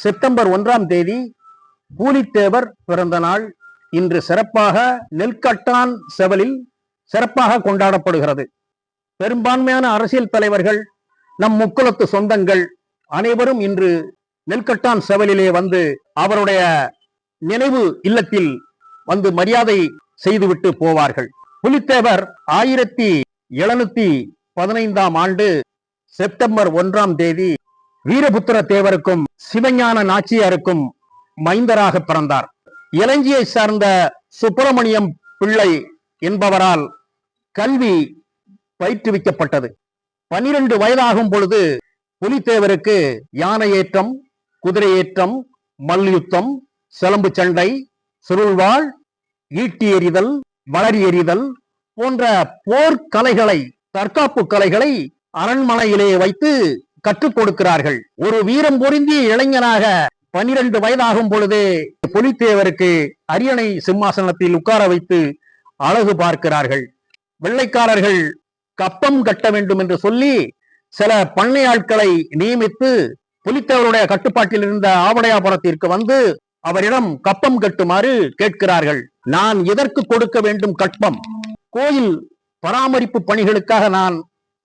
September 1ஆம் தேதி பூலித்தேவர் பிறந்த நாள் இன்று சிறப்பாக நெல்கட்டான் செவலில் சிறப்பாக கொண்டாடப்படுகிறது. பெரும்பான்மையான அரசியல் தலைவர்கள், நம் முக்குலத்து சொந்தங்கள் அனைவரும் இன்று நெல்கட்டான் செவலிலே வந்து அவருடைய நினைவு இல்லத்தில் வந்து மரியாதை செய்துவிட்டு போவார்கள். புலித்தேவர் 1715ஆம் ஆண்டு செப்டம்பர் 1ஆம் தேதி வீரபுத்திர தேவருக்கும் சிவஞான நாச்சியாருக்கும் மைந்தராக பிறந்தார். இலங்கையை சார்ந்த சுப்பிரமணியம் பிள்ளை என்பவரால் கல்வி பயிற்றுவிக்கப்பட்டது. 12 வயதாகும் பொழுது புலித்தேவருக்கு யானை ஏற்றம், குதிரை ஏற்றம், மல்யுத்தம், சிலம்பு சண்டை, சுருள்வாள், ஈட்டி எறிதல், வளரி எறிதல் போன்ற போர்க்கலைகளை, தற்காப்பு கலைகளை அரண்மனையிலே வைத்து கற்றுக் கொடுக்கிறார்கள். ஒரு வீரம் பொருந்திய இளைஞனாக 12 வயதாகும் பொழுதே புலித்தேவருக்கு அரியணை சிம்மாசனத்தில் உட்கார வைத்து அழகு பார்க்கிறார்கள். வெள்ளைக்காரர்கள் கப்பம் கட்ட வேண்டும் என்று சொல்லி சில பண்ணை ஆட்களை நியமித்து புலித்தேவருடைய கட்டுப்பாட்டில் இருந்த ஆவடையாபுரத்திற்கு வந்து அவரிடம் கப்பம் கட்டுமாறு கேட்கிறார்கள். நான் எதற்கு கொடுக்க வேண்டும் கப்பம்? கோயில் பராமரிப்பு பணிகளுக்காக நான்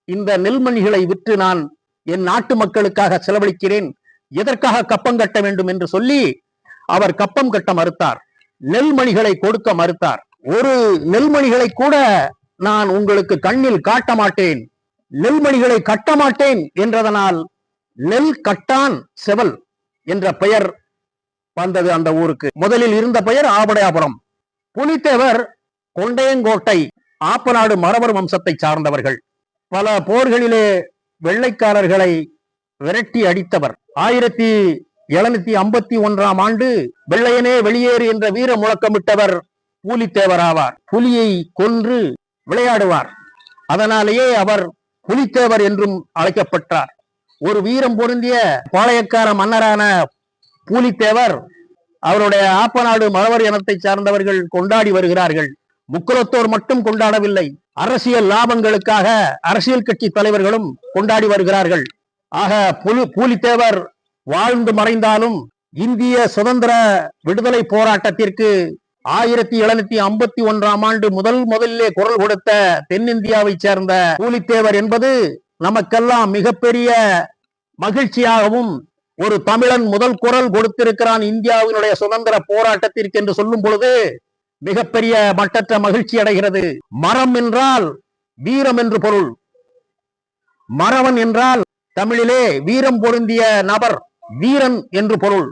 இந்த நெல்மணிகளை விற்று நான் என் நாட்டு மக்களுக்காக செலவழிக்கிறேன், எதற்காக கப்பம் கட்ட வேண்டும் என்று சொல்லி அவர் கப்பம் கட்ட மறுத்தார். நெல்மணிகளை கொடுக்க மறுத்தார். ஒரு நெல்மணிகளை கூட நான் உங்களுக்கு கண்ணில் காட்ட மாட்டேன், நெல்மணிகளை கட்ட மாட்டேன் என்றதனால் நெல் கட்டான் செவல் என்ற பெயர் வந்தது அந்த ஊருக்கு. முதலில் இருந்த பெயர் ஆவடையாபுரம். புலித்தேவர் கொண்டையங்கோட்டை ஆப்பநாடு மறவர் வம்சத்தை சார்ந்தவர்கள். பல போர்களிலே வெள்ளைக்காரர்களை விரட்டி அடித்தவர். 1751ஆம் ஆண்டு வெள்ளையனே வெளியேறு என்ற வீர முழக்கமிட்டவர் பூலித்தேவர் ஆவார். புலியை கொன்று விளையாடுவார். அதனாலேயே அவர் புலித்தேவர் என்றும் அழைக்கப்பட்டார். ஒரு வீரம் பொருந்திய பாளையக்கார மன்னரான பூலித்தேவர் அவருடைய ஆப்பநாடு மறவர் இனத்தை சார்ந்தவர்கள் கொண்டாடி வருகிறார்கள். முக்குலத்தோர் மட்டும் கொண்டாடவில்லை, அரசியல் லாபங்களுக்காக அரசியல் கட்சி தலைவர்களும் கொண்டாடி வருகிறார்கள். ஆக பூலித்தேவர் வாழ்ந்து மறைந்தாலும் இந்திய சுதந்திர விடுதலை போராட்டத்திற்கு 1751ஆம் ஆண்டு முதலிலே குரல் கொடுத்த தென்னிந்தியாவை சேர்ந்த பூலித்தேவர் என்பது நமக்கெல்லாம் மிகப்பெரிய மகிழ்ச்சியாகவும், ஒரு தமிழன் முதல் குரல் கொடுத்திருக்கிறான் இந்தியாவினுடைய சுதந்திர போராட்டத்திற்கு என்று சொல்லும் பொழுது மிகப்பெரிய மட்டற்ற மகிழ்ச்சி அடைகிறது. மரம் என்றால் வீரம் என்று பொருள். மறவன் என்றால் தமிழிலே வீரம் பொருந்திய நபர், வீரன் என்று பொருள்.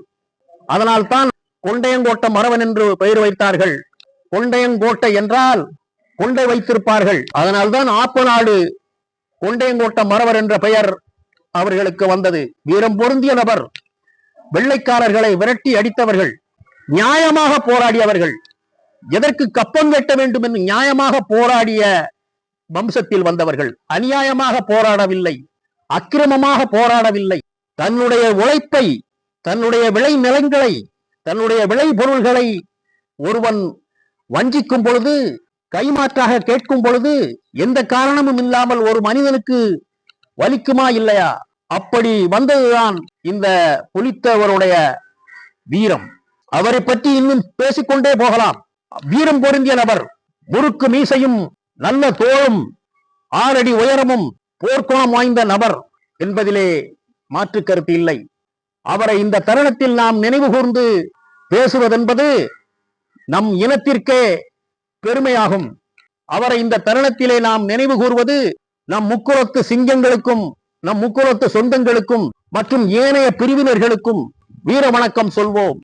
அதனால்தான் கொண்டையங்கோட்டை மறவன் என்று பெயர் வைத்தார்கள். கொண்டையங்கோட்டை என்றால் கொண்டை வைத்திருப்பார்கள். அதனால்தான் ஆப்பநாடு கொண்டையங்கோட்டை மறவர் என்ற பெயர் அவர்களுக்கு வந்தது. வீரம் பொருந்திய நபர், வெள்ளைக்காரர்களை விரட்டி அடித்தவர்கள், நியாயமாக போராடியவர்கள், எதற்கு கப்பம் கட்ட வேண்டும் என்று நியாயமாக போராடிய வம்சத்தில் வந்தவர்கள். அநியாயமாக போராடவில்லை, அக்கிரமமாக போராடவில்லை. தன்னுடைய உழைப்பை, தன்னுடைய விளை நிலங்களை, தன்னுடைய விளை பொருள்களை ஒருவன் வஞ்சிக்கும் பொழுது, கைமாற்றாக கேட்கும் பொழுது எந்த காரணமும் இல்லாமல் ஒரு மனிதனுக்கு வலிக்குமா இல்லையா? அப்படி வந்ததுதான் இந்த புலித்தேவருடைய வீரம். அவரை பற்றி இன்னும் பேசிக்கொண்டே போகலாம். வீரம் பொருந்திய நபர், முறுக்கு மீசையும் நல்ல தோளும் 6 அடி உயரமும் போர்க்குணம் வாய்ந்த நபர் என்பதிலே மாற்று கருத்து இல்லை. அவரை இந்த தருணத்தில் நாம் நினைவு கூர்ந்து பேசுவதென்பது நம் இனத்திற்கே பெருமையாகும். அவரை இந்த தருணத்திலே நாம் நினைவு கூறுவது நம் முக்குலத்து சிங்கங்களுக்கும், நம் முக்குலத்து சொந்தங்களுக்கும் மற்றும் ஏனைய பிரிவினர்களுக்கும் வீர வணக்கம் சொல்வோம்.